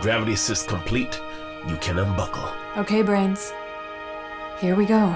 Gravity assist complete. You can unbuckle. Okay, Brains. Here we go.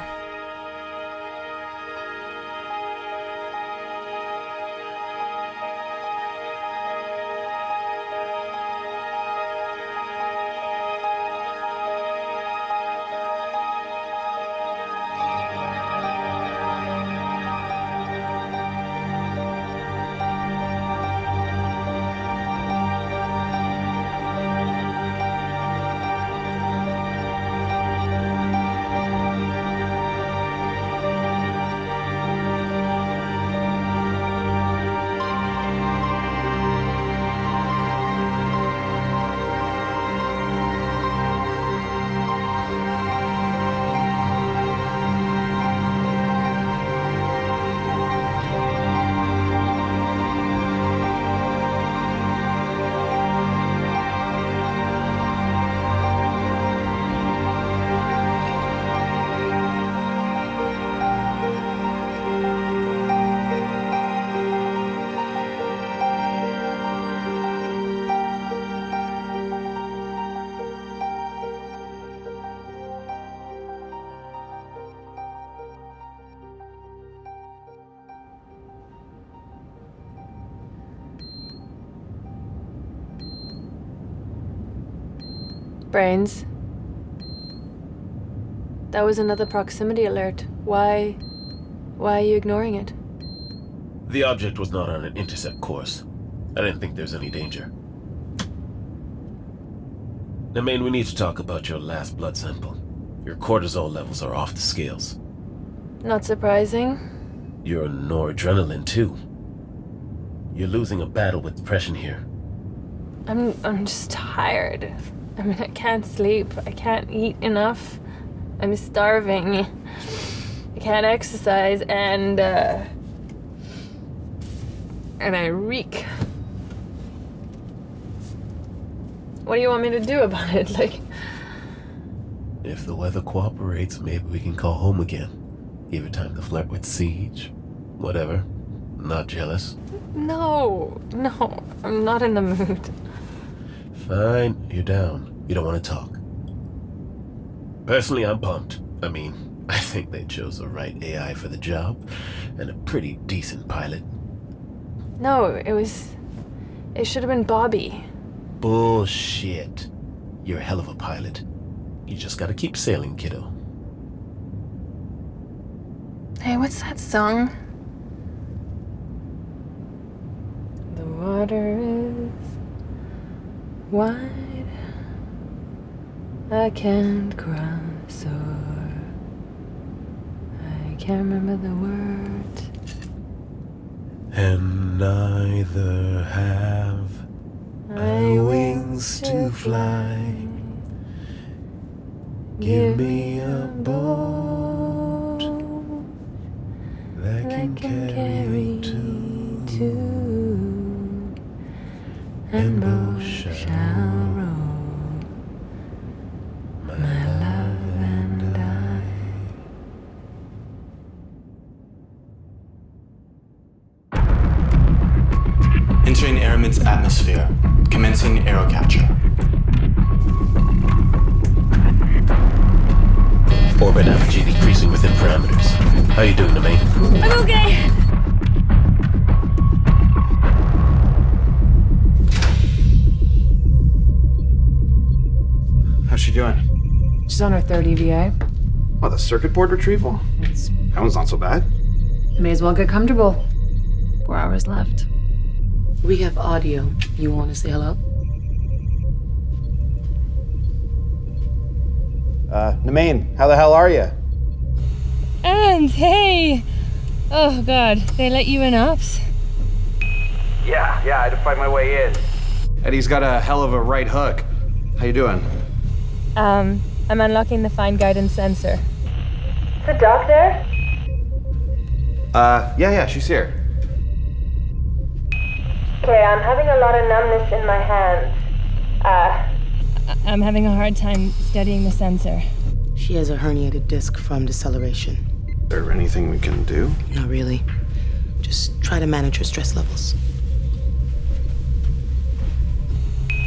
Brains. That was another proximity alert. Why are you ignoring it? The object was not on an intercept course. I didn't think there's any danger. Nemain, we need to talk about your last blood sample. Your cortisol levels are off the scales. Not surprising. Your noradrenaline, too. You're losing a battle with depression here. I'm just tired. I mean, I can't sleep. I can't eat enough. I'm starving. I can't exercise, and I reek. What do you want me to do about it? Like, if the weather cooperates, maybe we can call home again. Give it time to flirt with Siege. Whatever. Not jealous. No, I'm not in the mood. Fine, you're down. You don't want to talk. Personally, I'm pumped. I mean, I think they chose the right AI for the job, and a pretty decent pilot. No, it should have been Bobby. Bullshit. You're a hell of a pilot. You just gotta keep sailing, kiddo. Hey, what's that song? The water is wide. I can't cross over. I can't remember the words. And neither have I wings to fly. Give me a boat that can carry two, and both shall row, my love and I. Entering Airmid's atmosphere. Commencing aerocapture. Orbit apogee decreasing within parameters. How you doing, Nemain? I'm okay. How's she doing? She's on her third EVA. Oh, the circuit board retrieval? That one's not so bad. May as well get comfortable. 4 hours left. We have audio. You want to say hello? Nemain, how the hell are you? And hey! Oh god, they let you in ops? Yeah, I had to fight my way in. Eddie's got a hell of a right hook. How you doing? I'm unlocking the fine guidance sensor. The doctor? Yeah, she's here. Okay, I'm having a lot of numbness in my hands. I'm having a hard time steadying the sensor. She has a herniated disc from deceleration. Is there anything we can do? Not really. Just try to manage her stress levels.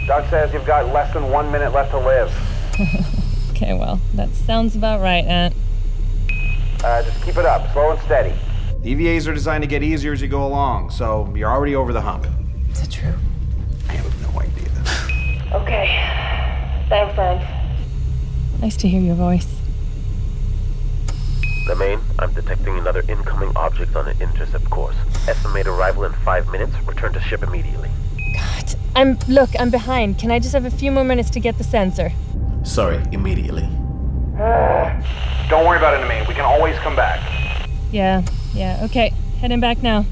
Doc says you've got less than 1 minute left to live. Okay, well, that sounds about right, Aunt. Just keep it up, slow and steady. EVAs are designed to get easier as you go along, so you're already over the hump. Is it true? I have no idea. Okay. Thanks, Aunt. Nice to hear your voice. Nemain, I'm detecting another incoming object on an intercept course. Estimate arrival in 5 minutes. Return to ship immediately. God, I'm behind. Can I just have a few more minutes to get the sensor? Sorry, immediately. Don't worry about it, Nemain. We can always come back. Yeah, okay. Heading back now.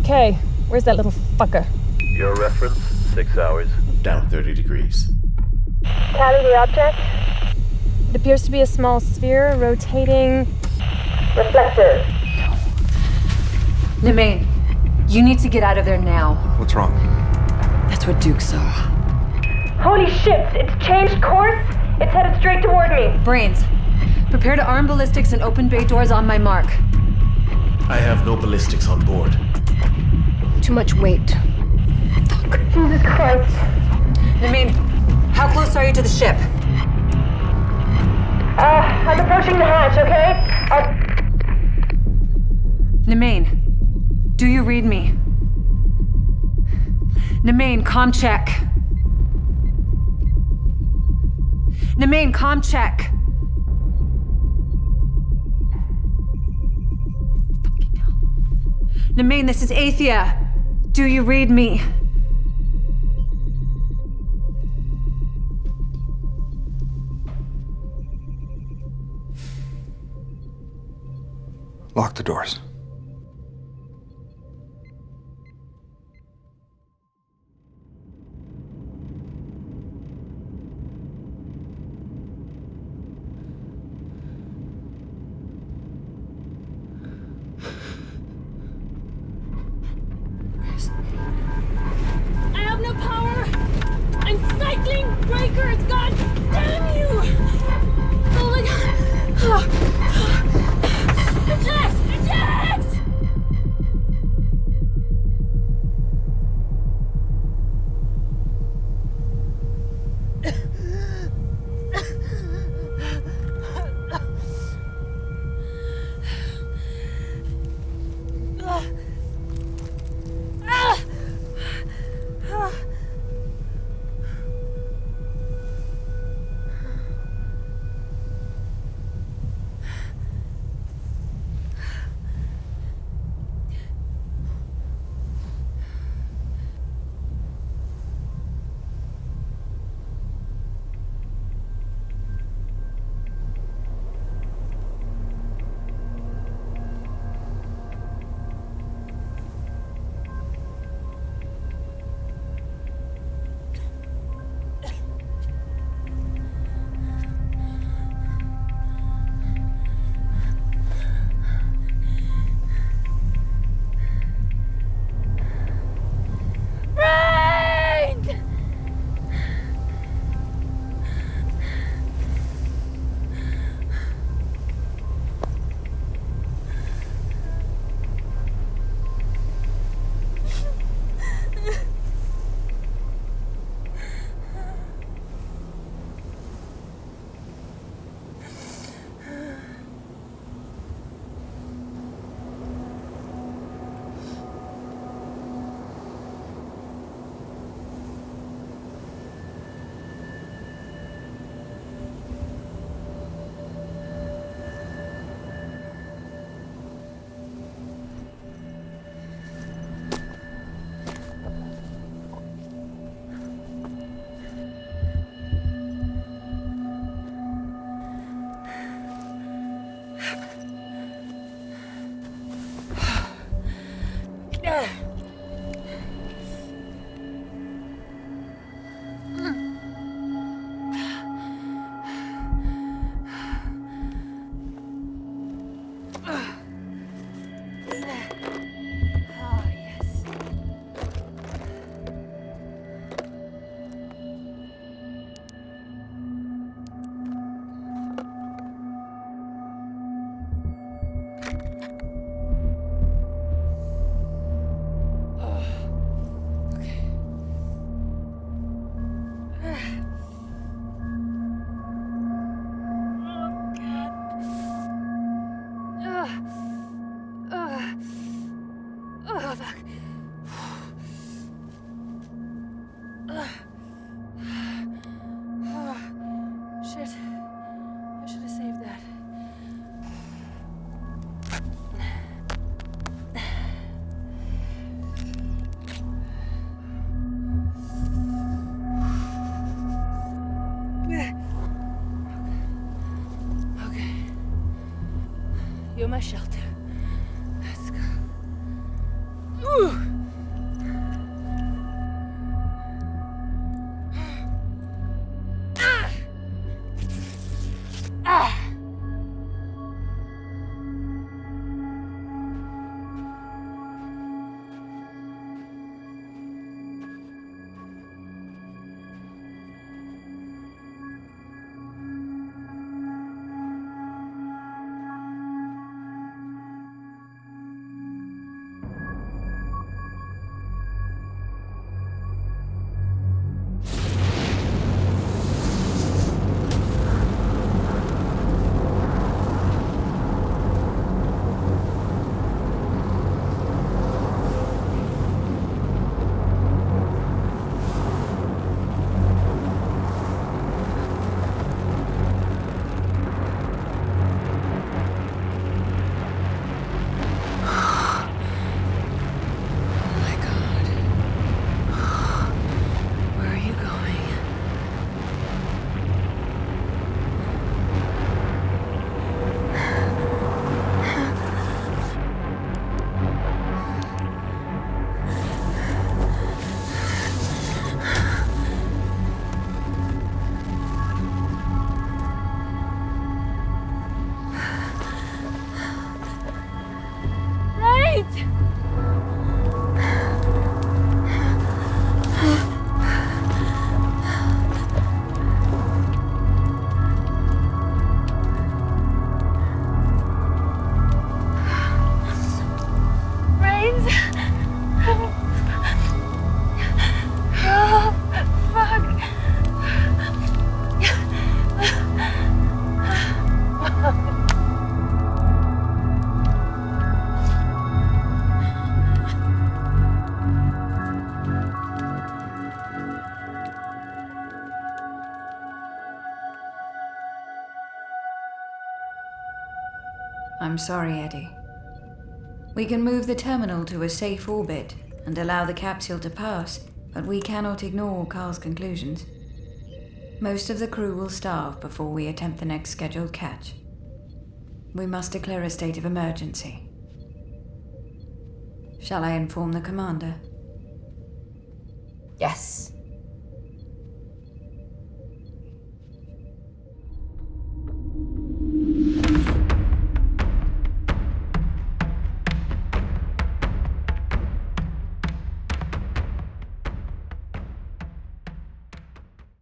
Okay, where's that little fucker? Your reference, 6 hours. Down 30 degrees. Tally the object. It appears to be a small sphere rotating. Reflective. Nemain, you need to get out of there now. What's wrong? That's what Duke saw. Holy shit! It's changed course. It's headed straight toward me. Brains, prepare to arm ballistics and open bay doors on my mark. I have no ballistics on board. Too much weight. Jesus Christ. Nemain, how close are you to the ship? I'm approaching the hatch, okay? Nemain, do you read me? Nemain, comm check. Nemain, comm check. Fucking hell. Nemain, this is Athea. Do you read me? Lock the doors. I have no power! I'm cycling breakers! God damn you! Oh my god! Jess! Jess! my shelter. Let's go. Ooh. Ah. Ah. I'm sorry, Eddie. We can move the terminal to a safe orbit and allow the capsule to pass, but we cannot ignore Carl's conclusions. Most of the crew will starve before we attempt the next scheduled catch. We must declare a state of emergency. Shall I inform the commander? Yes.